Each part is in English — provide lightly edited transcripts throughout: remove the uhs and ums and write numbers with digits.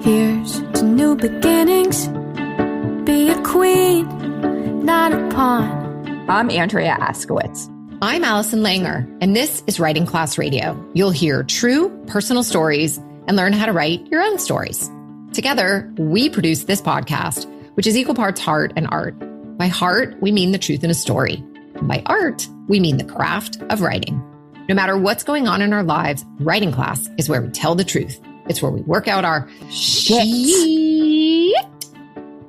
Here's to new beginnings. Be a queen, not a pawn. I'm Andrea Askowitz. I'm Allison Langer, and this is Writing Class Radio. You'll hear true personal stories and learn how to write your own stories. Together, we produce this podcast, which is equal parts heart and art. By heart, we mean the truth in a story. And by art, we mean the craft of writing. No matter what's going on in our lives, writing class is where we tell the truth. It's where we work out our shit.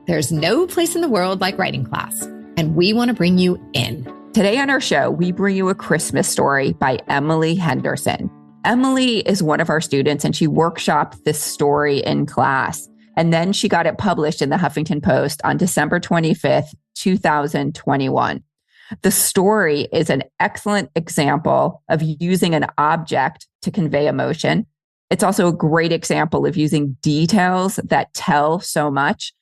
There's no place in the world like writing class, and we want to bring you in. Today on our show, we bring you a Christmas story by Emily Henderson. Emily is one of our students, and she workshopped this story in class. And then she got it published in the Huffington Post on December 25th, 2021. The story is an excellent example of using an object to convey emotion. It's also a great example of using details that tell so much,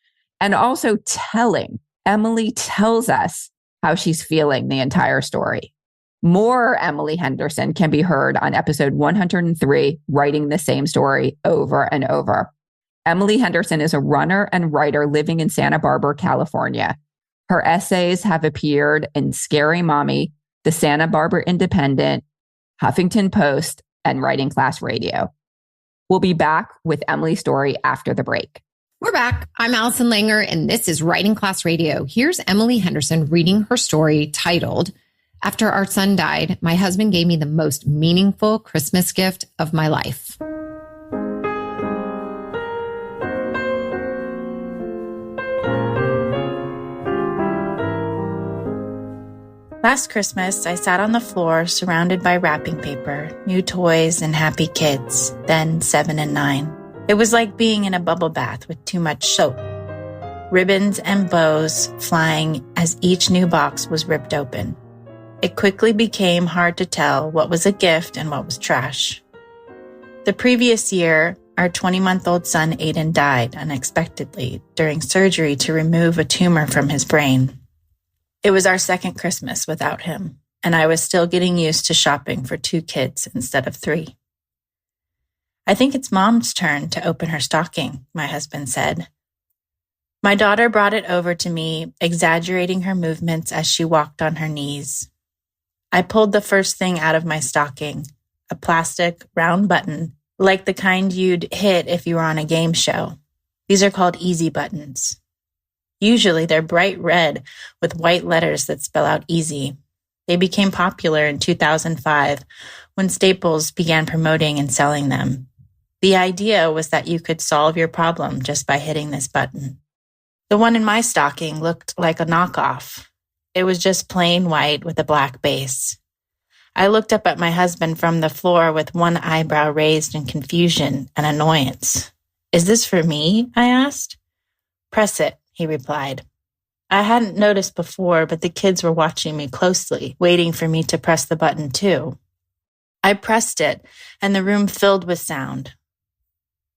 and also telling. Emily tells us how she's feeling the entire story. More Emily Henderson can be heard on episode 103, Writing the Same Story Over and Over. Emily Henderson is a runner and writer living in Santa Barbara, California. Her essays have appeared in Scary Mommy, the Santa Barbara Independent, Huffington Post, and Writing Class Radio. We'll be back with Emily's story after the break. We're back. I'm Allison Langer, and this is Writing Class Radio. Here's Emily Henderson reading her story titled, After Our Son Died, My Husband Gave Me the Most Meaningful Christmas Gift of My Life. Last Christmas, I sat on the floor surrounded by wrapping paper, new toys, and happy kids, then 7 and 9. It was like being in a bubble bath with too much soap. Ribbons and bows flying as each new box was ripped open. It quickly became hard to tell what was a gift and what was trash. The previous year, our 20-month-old son Aiden died unexpectedly during surgery to remove a tumor from his brain. It was our second Christmas without him, and I was still getting used to shopping for 2 kids instead of 3. I think it's Mom's turn to open her stocking, my husband said. My daughter brought it over to me, exaggerating her movements as she walked on her knees. I pulled the first thing out of my stocking, a plastic round button, like the kind you'd hit if you were on a game show. These are called easy buttons. Usually they're bright red with white letters that spell out easy. They became popular in 2005 when Staples began promoting and selling them. The idea was that you could solve your problem just by hitting this button. The one in my stocking looked like a knockoff. It was just plain white with a black base. I looked up at my husband from the floor with one eyebrow raised in confusion and annoyance. "Is this for me?" I asked. "Press it," he replied. I hadn't noticed before, but the kids were watching me closely, waiting for me to press the button too. I pressed it, and the room filled with sound.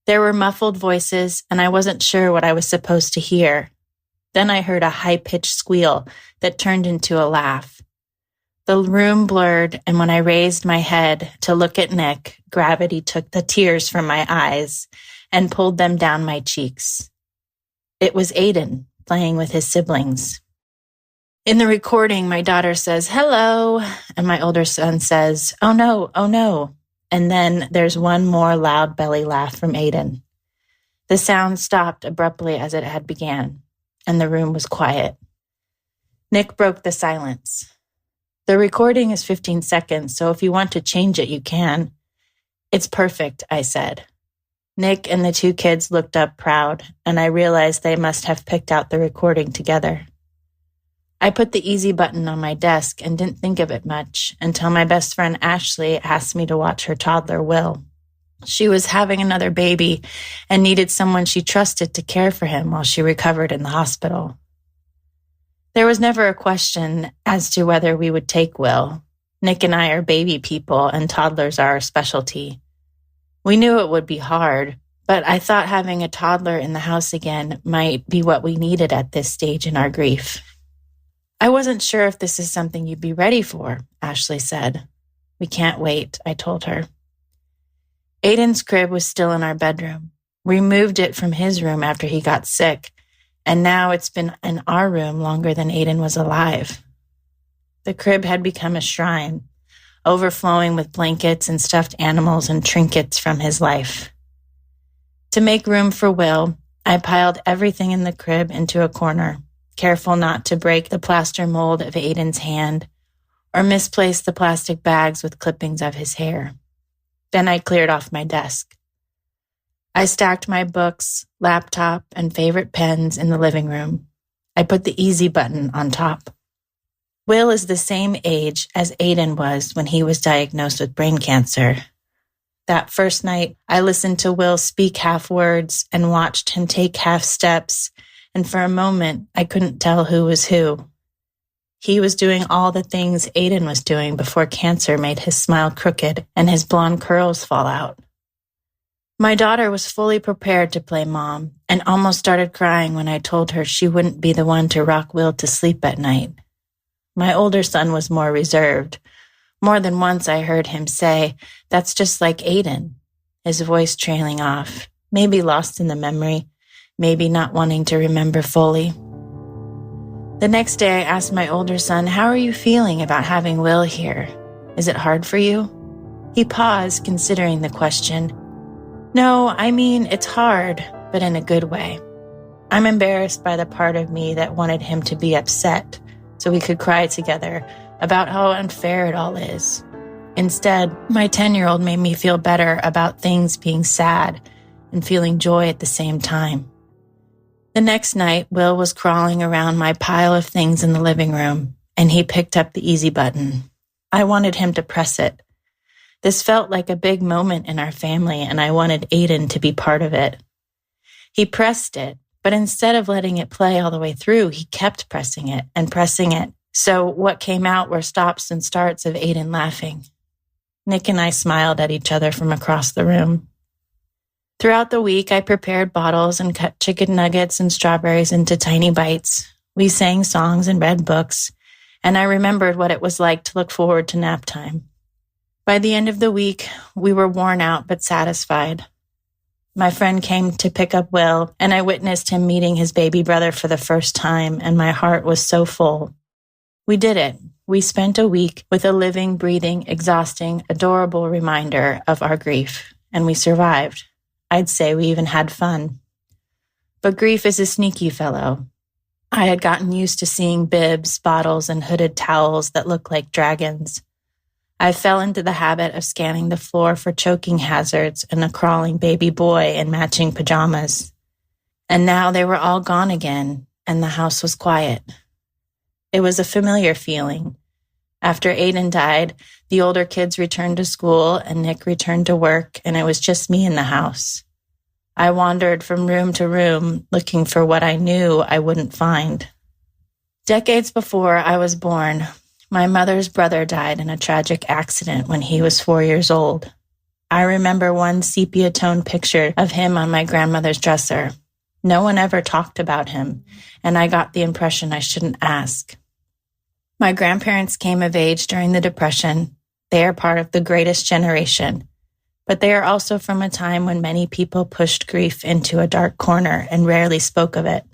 There were muffled voices, and I wasn't sure what I was supposed to hear. Then I heard a high-pitched squeal that turned into a laugh. The room blurred, and when I raised my head to look at Nick, gravity took the tears from my eyes and pulled them down my cheeks. It was Aiden playing with his siblings. In the recording, my daughter says, "Hello," and my older son says, "Oh no, oh no." And then there's one more loud belly laugh from Aiden. The sound stopped abruptly as it had began, and the room was quiet. Nick broke the silence. "The recording is 15 seconds, so if you want to change it, you can." "It's perfect," I said. Nick and the 2 kids looked up proud, and I realized they must have picked out the recording together. I put the easy button on my desk and didn't think of it much until my best friend Ashley asked me to watch her toddler, Will. She was having another baby and needed someone she trusted to care for him while she recovered in the hospital. There was never a question as to whether we would take Will. Nick and I are baby people, and toddlers are our specialty. We knew it would be hard, but I thought having a toddler in the house again might be what we needed at this stage in our grief. "I wasn't sure if this is something you'd be ready for," Ashley said. "We can't wait," I told her. Aiden's crib was still in our bedroom. We moved it from his room after he got sick, and now it's been in our room longer than Aiden was alive. The crib had become a shrine, overflowing with blankets and stuffed animals and trinkets from his life. To make room for Will, I piled everything in the crib into a corner, careful not to break the plaster mold of Aiden's hand or misplace the plastic bags with clippings of his hair. Then I cleared off my desk. I stacked my books, laptop, and favorite pens in the living room. I put the easy button on top. Will is the same age as Aiden was when he was diagnosed with brain cancer. That first night, I listened to Will speak half words and watched him take half steps, and for a moment, I couldn't tell who was who. He was doing all the things Aiden was doing before cancer made his smile crooked and his blonde curls fall out. My daughter was fully prepared to play mom and almost started crying when I told her she wouldn't be the one to rock Will to sleep at night. My older son was more reserved. More than once I heard him say, "That's just like Aiden," his voice trailing off, maybe lost in the memory, maybe not wanting to remember fully. The next day I asked my older son, "How are you feeling about having Will here? Is it hard for you?" He paused, considering the question. "No, I mean, it's hard, but in a good way. I'm embarrassed by the part of me that wanted him to be upset so we could cry together about how unfair it all is. Instead, my 10-year-old made me feel better about things being sad and feeling joy at the same time." The next night, Will was crawling around my pile of things in the living room, and he picked up the easy button. I wanted him to press it. This felt like a big moment in our family, and I wanted Aiden to be part of it. He pressed it, but instead of letting it play all the way through, he kept pressing it and pressing it. So what came out were stops and starts of Aiden laughing. Nick and I smiled at each other from across the room. Throughout the week, I prepared bottles and cut chicken nuggets and strawberries into tiny bites. We sang songs and read books, and I remembered what it was like to look forward to nap time. By the end of the week, we were worn out but satisfied. My friend came to pick up Will, and I witnessed him meeting his baby brother for the first time, and my heart was so full. We did it. We spent a week with a living, breathing, exhausting, adorable reminder of our grief, and we survived. I'd say we even had fun. But grief is a sneaky fellow. I had gotten used to seeing bibs, bottles, and hooded towels that looked like dragons. I fell into the habit of scanning the floor for choking hazards and a crawling baby boy in matching pajamas. And now they were all gone again, and the house was quiet. It was a familiar feeling. After Aiden died, the older kids returned to school and Nick returned to work, and it was just me in the house. I wandered from room to room looking for what I knew I wouldn't find. Decades before I was born, my mother's brother died in a tragic accident when he was 4 years old. I remember one sepia-toned picture of him on my grandmother's dresser. No one ever talked about him, and I got the impression I shouldn't ask. My grandparents came of age during the Depression. They are part of the greatest generation, but they are also from a time when many people pushed grief into a dark corner and rarely spoke of it.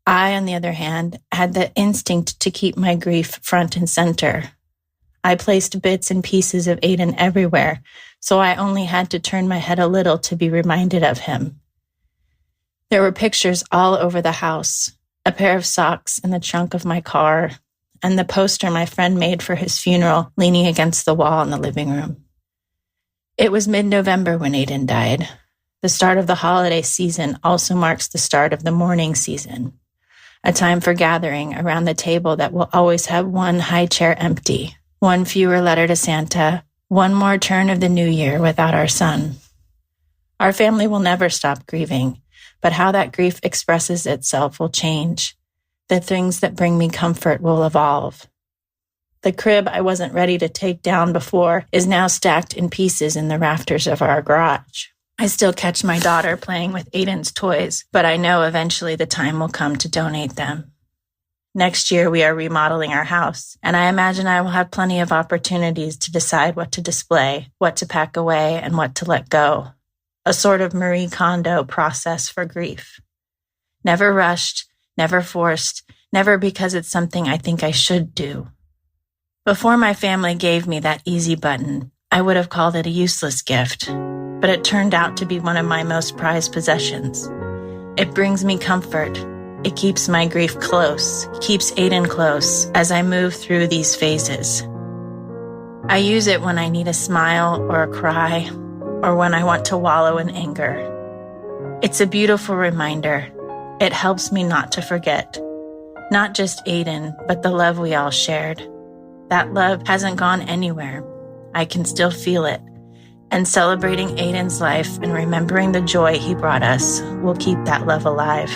I, on the other hand, had the instinct to keep my grief front and center. I placed bits and pieces of Aiden everywhere, so I only had to turn my head a little to be reminded of him. There were pictures all over the house, a pair of socks in the trunk of my car, and the poster my friend made for his funeral leaning against the wall in the living room. It was mid-November when Aiden died. The start of the holiday season also marks the start of the mourning season, a time for gathering around the table that will always have one high chair empty, one fewer letter to Santa, one more turn of the new year without our son. Our family will never stop grieving, but how that grief expresses itself will change. The things that bring me comfort will evolve. The crib I wasn't ready to take down before is now stacked in pieces in the rafters of our garage. I still catch my daughter playing with Aiden's toys, but I know eventually the time will come to donate them. Next year, we are remodeling our house, and I imagine I will have plenty of opportunities to decide what to display, what to pack away, and what to let go. a sort of Marie Kondo process for grief. Never rushed, never forced, never because it's something I think I should do. Before my family gave me that easy button, I would have called it a useless gift, but it turned out to be one of my most prized possessions. It brings me comfort. It keeps my grief close, keeps Aiden close as I move through these phases. I use it when I need a smile or a cry, or when I want to wallow in anger. It's a beautiful reminder. It helps me not to forget. Not just Aiden, but the love we all shared. That love hasn't gone anywhere. I can still feel it. And celebrating Aiden's life and remembering the joy he brought us will keep that love alive.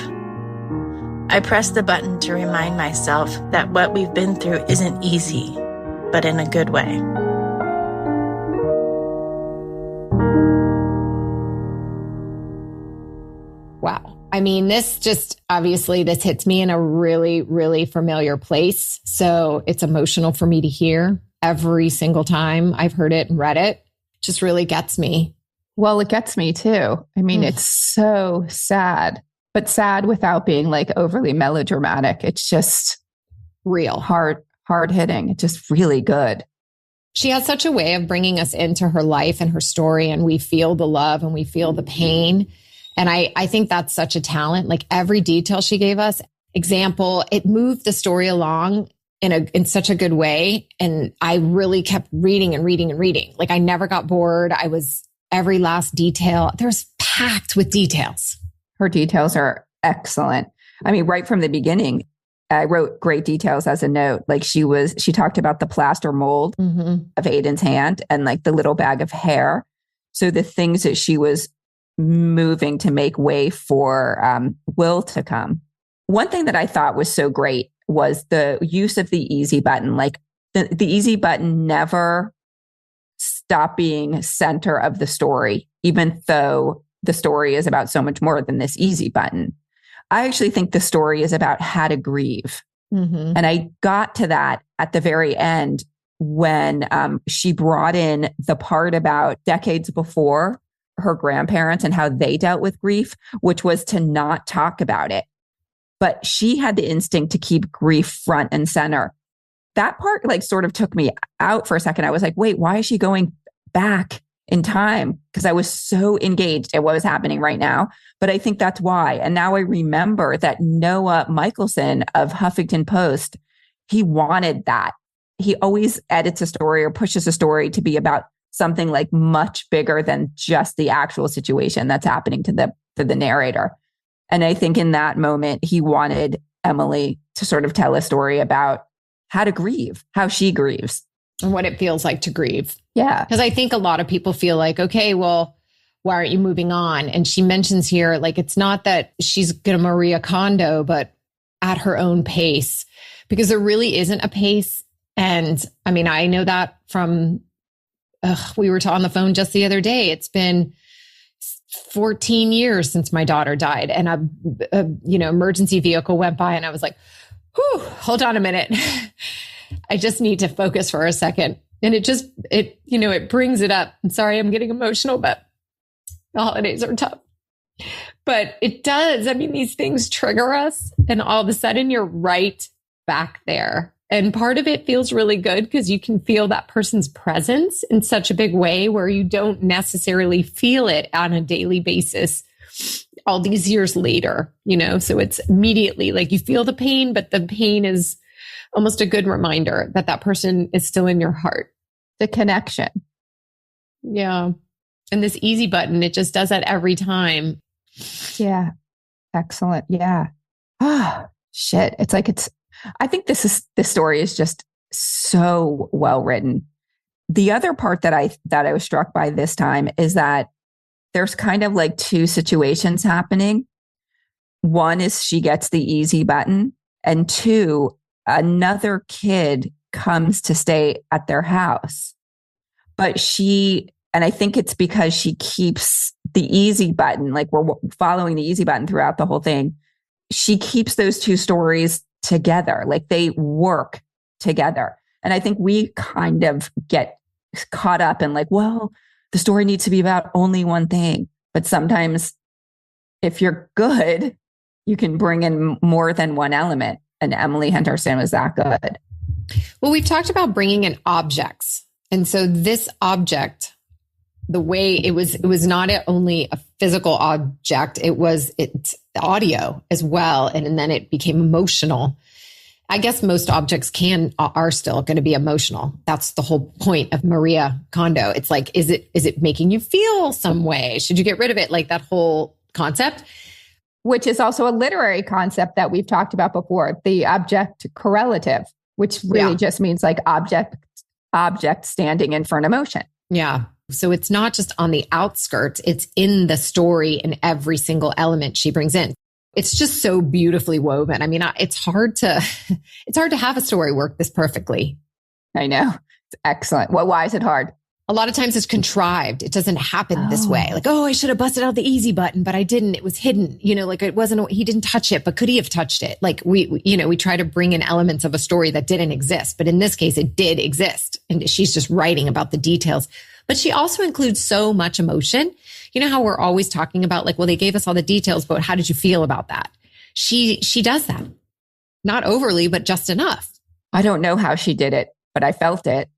I press the button to remind myself that what we've been through isn't easy, but in a good way. Wow. I mean, this hits me in a really, really familiar place. So it's emotional for me to hear every single time I've heard it and read it. Just really gets me. Well, it gets me too. I mean, it's so sad, but sad without being like overly melodramatic. It's just real, hard hitting. It's just really good. She has such a way of bringing us into her life and her story, and we feel the love and we feel the pain. And I think that's such a talent. Like every detail she gave us, example, it moved the story along in such a good way. And I really kept reading and reading and reading. Like I never got bored. Every last detail, there's packed with details. Her details are excellent. I mean, right from the beginning, I wrote great details as a note. Like she talked about the plaster mold of Aiden's hand and like the little bag of hair. So the things that she was moving to make way for Will to come. One thing that I thought was so great was the use of the easy button. Like the easy button never stopped being center of the story, even though the story is about so much more than this easy button. I actually think the story is about how to grieve. And I got to that at the very end when she brought in the part about decades before her grandparents and how they dealt with grief, which was to not talk about it. But she had the instinct to keep grief front and center. That part like sort of took me out for a second. I was like, wait, why is she going back in time? Because I was so engaged at what was happening right now. But I think that's why. And now I remember that Noah Michelson of Huffington Post, he wanted that. He always edits a story or pushes a story to be about something like much bigger than just the actual situation that's happening to the narrator. And I think in that moment, he wanted Emily to sort of tell a story about how to grieve, how she grieves. And what it feels like to grieve. Yeah. Because I think a lot of people feel like, okay, well, why aren't you moving on? And she mentions here, like, it's not that she's going to Maria Kondo, but at her own pace, because there really isn't a pace. And I mean, I know that from, we were on the phone just the other day. It's been 14 years since my daughter died, and a emergency vehicle went by and I was like, whew, hold on a minute. I just need to focus for a second. And it brings it up. I'm sorry, I'm getting emotional, but the holidays are tough. But it does. I mean, these things trigger us, and all of a sudden you're right back there. And part of it feels really good because you can feel that person's presence in such a big way where you don't necessarily feel it on a daily basis all these years later, so it's immediately like you feel the pain, but the pain is almost a good reminder that that person is still in your heart. The connection. Yeah. And this easy button, it just does that every time. Yeah. Excellent. Yeah. Oh, shit. It's like, I think this story is just so well written. The other part that I was struck by this time is that there's kind of like two situations happening. One is she gets the easy button, and two, another kid comes to stay at their house. But and I think it's because she keeps the easy button, like we're following the easy button throughout the whole thing. She keeps those two stories together, like they work together. And I think we kind of get caught up in like, well, the story needs to be about only one thing. But sometimes if you're good, you can bring in more than one element. And Emily Henderson was that good. Well, we've talked about bringing in objects. And so this object, the way it was not only a physical object, it's audio as well. And then it became emotional. I guess most objects are still going to be emotional. That's the whole point of Maria Kondo. It's like, is it making you feel some way? Should you get rid of it? Like that whole concept. Which is also a literary concept that we've talked about before, the object correlative, which really just means like object standing in for an emotion. Yeah. So it's not just on the outskirts, it's in the story and every single element she brings in. It's just so beautifully woven. I mean, it's hard to have a story work this perfectly. I know. It's excellent. Well, why is it hard? A lot of times it's contrried. It doesn't happen this way. Like, I should have busted out the easy button, but I didn't. It was hidden. Like it wasn't, he didn't touch it, but could he have touched it? Like we try to bring in elements of a story that didn't exist. But in this case, it did exist. And she's just writing about the details. But she also includes so much emotion. You know how we're always talking about like, well, they gave us all the details, but how did you feel about that? She does that. Not overly, but just enough. I don't know how she did it, but I felt it.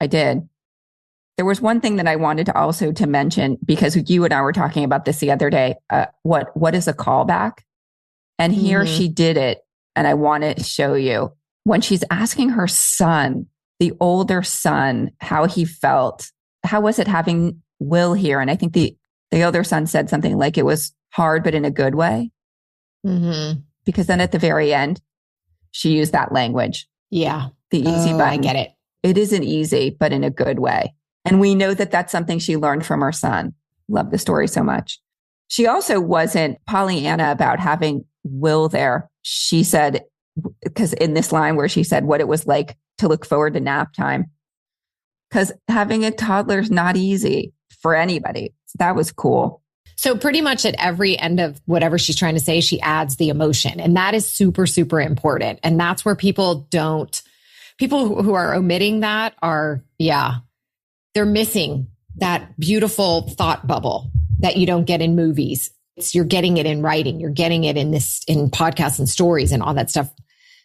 I did. There was one thing that I wanted to mention, because you and I were talking about this the other day. What is a callback? And here she did it. And I want to show you when she's asking her son, the older son, how he felt. How was it having Will here? And I think the other son said something like it was hard, but in a good way. Mm-hmm. Because then at the very end, she used that language. Yeah. The easy button. I get it. It isn't easy, but in a good way. And we know that that's something she learned from her son. Love the story so much. She also wasn't Pollyanna about having Will there. She said, because in this line where she said what it was like to look forward to nap time, because having a toddler is not easy for anybody. So that was cool. So pretty much at every end of whatever she's trying to say, she adds the emotion. And that is super, super important. And that's where people who are omitting that they're missing that beautiful thought bubble that you don't get in movies. You're getting it in writing. You're getting it in podcasts and stories and all that stuff.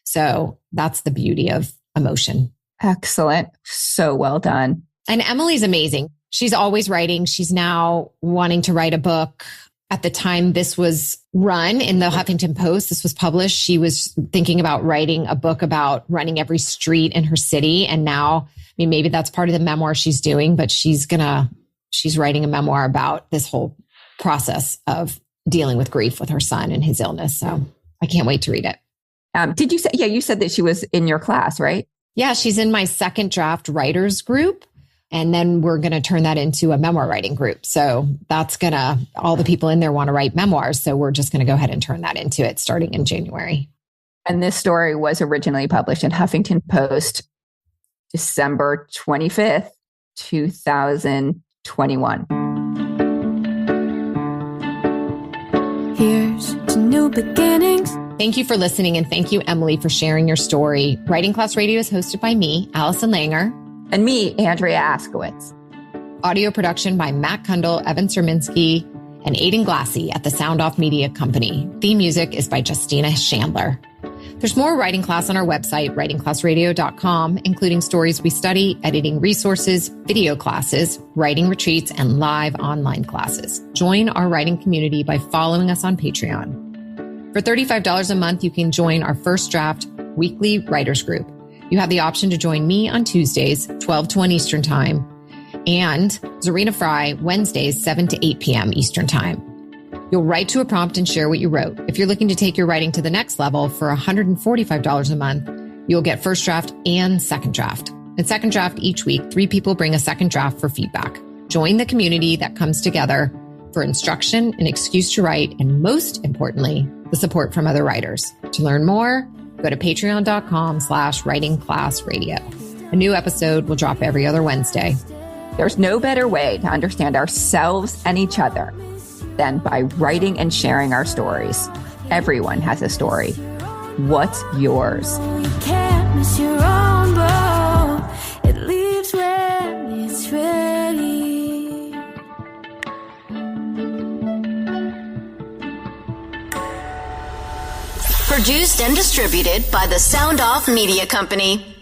So that's the beauty of emotion. Excellent. So well done. And Emily's amazing. She's always writing. She's now wanting to write a book. At the time this was run in the Huffington Post, this was published, she was thinking about writing a book about running every street in her city. And now, maybe that's part of the memoir she's doing, but she's writing a memoir about this whole process of dealing with grief with her son and his illness. So I can't wait to read it. Did you say, you said that she was in your class, right? Yeah, she's in my second draft writers group. And then we're going to turn that into a memoir writing group. So all the people in there want to write memoirs. So we're just going to go ahead and turn that into it starting in January. And this story was originally published in Huffington Post, December 25th, 2021. Here's to new beginnings. Thank you for listening. And thank you, Emily, for sharing your story. Writing Class Radio is hosted by me, Allison Langer. And me, Andrea Askowitz. Audio production by Matt Cundill, Evan Surminski, and Aiden Glassey at the Sound Off Media Company. Theme music is by Justina Shandler. There's more Writing Class on our website, writingclassradio.com, including stories we study, editing resources, video classes, writing retreats, and live online classes. Join our writing community by following us on Patreon. For $35 a month, you can join our First Draft weekly writers group. You have the option to join me on Tuesdays, 12 to 1 Eastern Time, and Zarina Fry, Wednesdays, 7 to 8 p.m. Eastern Time. You'll write to a prompt and share what you wrote. If you're looking to take your writing to the next level for $145 a month, you'll get First Draft and Second Draft. In Second Draft each week, 3 people bring a second draft for feedback. Join the community that comes together for instruction, an excuse to write, and most importantly, the support from other writers. To learn more, go to patreon.com/writingclassradio. A new episode will drop every other Wednesday. There's no better way to understand ourselves and each other than by writing and sharing our stories. Everyone has a story. What's yours? You can't miss your own boat. It leaves when it's ready. Produced and distributed by the Sound Off Media Company.